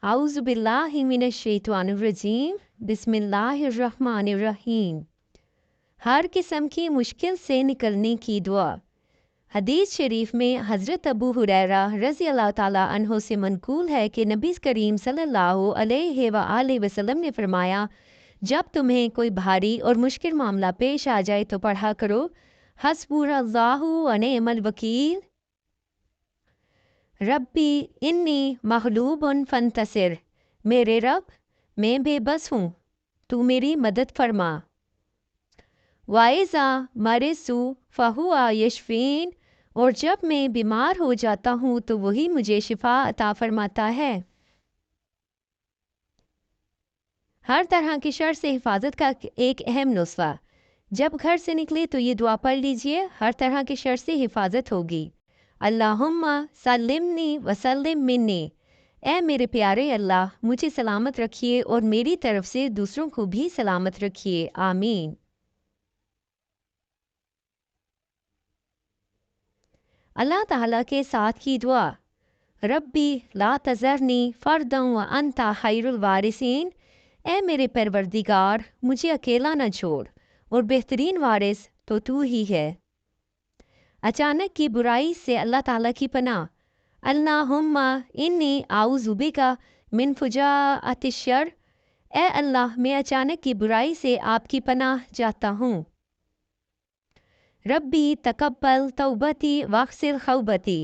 आऊज़ु बिल्लाहि मिनश शैतानिर रजीम, बिस्मिल्लाहिर रहमानिर रहीम। हर किस्म की मुश्किल से निकलने की दुआ। हदीस शरीफ में हज़रत अबू हुरैरा रज़ी अल्लाह ताला अन्हो से मनकूल है कि नबी करीम सल्लल्लाहु अलैहि वसल्लम ने फरमाया, जब तुम्हें कोई भारी और मुश्किल मामला पेश आ जाए तो पढ़ा करो, हस्बुनल्लाहु व निअमल वकील, रब्बी इन्नी मग़लूबुन फंतसिर, मेरे रब मैं बेबस हूँ, तू मेरी मदद फरमा। वाइज़ा मरिज़ु फ़हुवा यशफ़ीन, और जब मैं बीमार हो जाता हूँ तो वही मुझे शिफा अता फरमाता है। हर तरह की शर से हिफाजत का एक अहम नुस्खा। जब घर से निकले तो ये दुआ पढ़ लीजिए, हर तरह की शर से हिफाजत होगी। अल्लाहुम्मा सल्लिमनी वसल्लिम मिन्नी, ऐ मेरे प्यारे अल्लाह मुझे सलामत रखिए और मेरी तरफ से दूसरों को भी सलामत रखिए, आमीन। अल्लाह ताला के साथ की दुआ। रब्बी ला तज़रनी फ़र्दन व अंता खैरुल वारिसीन, ऐ मेरे परवरदिगार मुझे अकेला न छोड़ और बेहतरीन वारिस तो तू ही है। अचानक की बुराई से अल्लाह ताला की पनाह। अल्लाहुम्मा इन्नी आऊज़ु बिका मिन फुजाअतिश शर, ए अल्लाह मैं अचानक की बुराई से आपकी पनाह चाहता हूँ। रब्बी तकब्बल तौबती वग़सिल खौबती,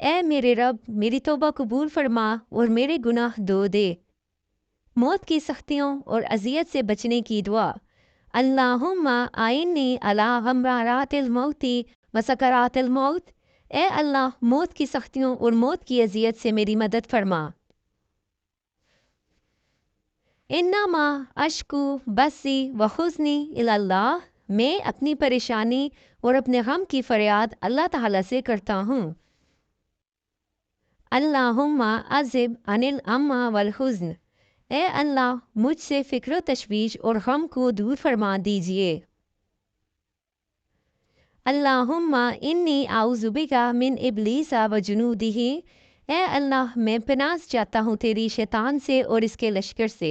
ए मेरे रब मेरी तौबा कबूल फरमा और मेरे गुनाह धो दे। मौत की सख्तियों और अजियत से बचने की दुआ। अल्लाहुम्मा आइन्नी अला गमरातिल मौती व सकरातिल मौत, ए अल्लाह मौत की सख्तियों और मौत की अजियत से मेरी मदद फरमा। इन्नमा अश्कु बसी व हुज़्नी इलल्लाह, मैं अपनी परेशानी और अपने गम की फरियाद अल्लाह ताला से करता हूँ। अल्लाहुम्मा अज़िब अनिल अम्मा वल हुज़्न, ए अल्लाह मुझसे फ़िक्र तशवीश और गम को दूर फरमा दीजिए। अल्लाहुम्मा इन्नी आऊज़ु बिका मिन इब्लीसा व जुनूदिही, ए अल्लाह मैं पनाह चाहता हूँ तेरी शैतान से और इसके लश्कर से।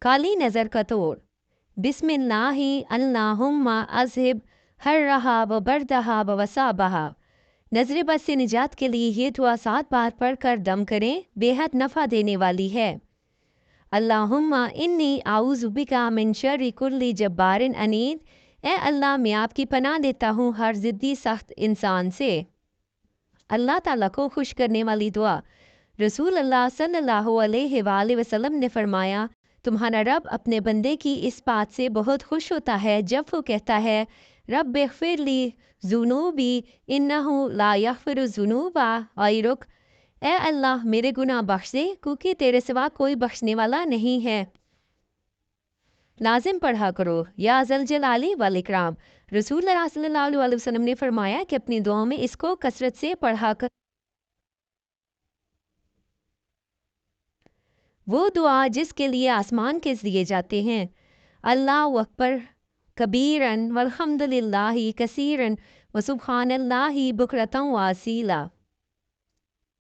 काली नज़र का तोड़। बिस्मिल्लाहि अल्लाहुम्मा अज़हिब हर्रहा व बर्दहा व वसाबहा, नज़र बद से निजात के लिए ये दुआ 7 बार पढ़कर दम करें, बेहद नफ़ा देने वाली है। अल्लाहुम्मा इन्नी आऊज़ु बिका मिन शर्रि कुल्ली जब्बारिन अनीद, ए अल्लाह मैं आपकी पनाह लेता हूँ हर ज़िद्दी सख्त इंसान से। अल्लाह ताला को खुश करने वाली दुआ। रसूल अल्लाह सल्लल्लाहु अलैहि वसल्लम ने फरमाया, तुम्हारा रब अपने बंदे की इस बात से बहुत खुश होता है जब वो कहता है, रब्बिग़फिरली ज़ुनूबी इन्नहु ला यग़फ़िरु ज़ुनूबा गैरुक, ए अल्लाह मेरे गुनाह बख्श दे क्योंकि तेरे सिवा कोई बख्शने वाला नहीं है। लाजिम पढ़ा करो, या ज़ल जलाली वल इकराम। रसूल अल्लाह सल्लल्लाहु अलैहि वसल्लम ने फरमाया कि अपनी दुआओं में इसको कसरत से पढ़ा कर। वो दुआ जिसके लिए आसमान के दिए जाते हैं। अल्लाहु अकबर कबीरन वल्हम्दुलिल्लाहि कसीरन व सुब्हानल्लाहि बुकरतन व असीला।